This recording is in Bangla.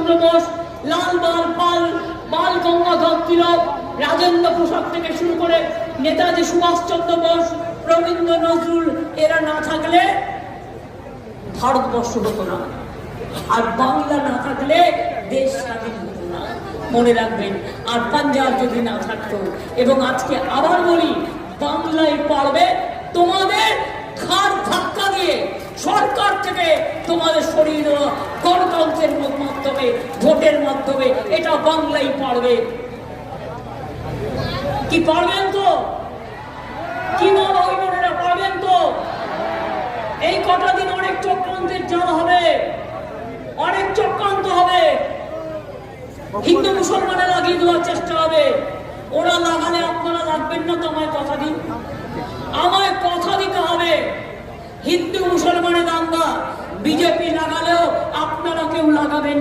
চন্দ্র বোস, লাল বাল পাল, বাল গঙ্গাধর তিলক, রাজেন্দ্র প্রসাদ থেকে শুরু করে নেতাজি সুভাষ চন্দ্র বোস, রবীন্দ্র নজরুল, এরা না থাকলে ভারতবর্ষ হতো না, আর বাংলা না থাকলে দেশ স্বাধীন হতো না। মনে রাখবেন। আর পাঞ্জাব যদি না থাকতো, এবং আজকে আবার বলি, বাংলায় পারবে তোমাদের ঘাড় ধাক্কা দিয়ে সরকার থেকে তোমাদের সরিয়ে দেওয়া, গণতন্ত্রের মাধ্যমে, ভোটের মাধ্যমে, এটা বাংলাই পারবে। কি পারবেন তো? কি বাবা ওই বোনেরা পারবেন তো? এই কটা দিন অনেক চক্রান্তের জাল হবে, অনেক চক্রান্ত হবে, হিন্দু মুসলমানে লাগিয়ে দেওয়ার চেষ্টা হবে। ওরা লাগালে আপনারা লাগবেন না তো? আমায় কথা দিন, আমায় কথা দিতে হবে। হিন্দু মুসলমানের দাঙ্গা বিজেপি লাগালেও আপনারা কেউ লাগাবেন।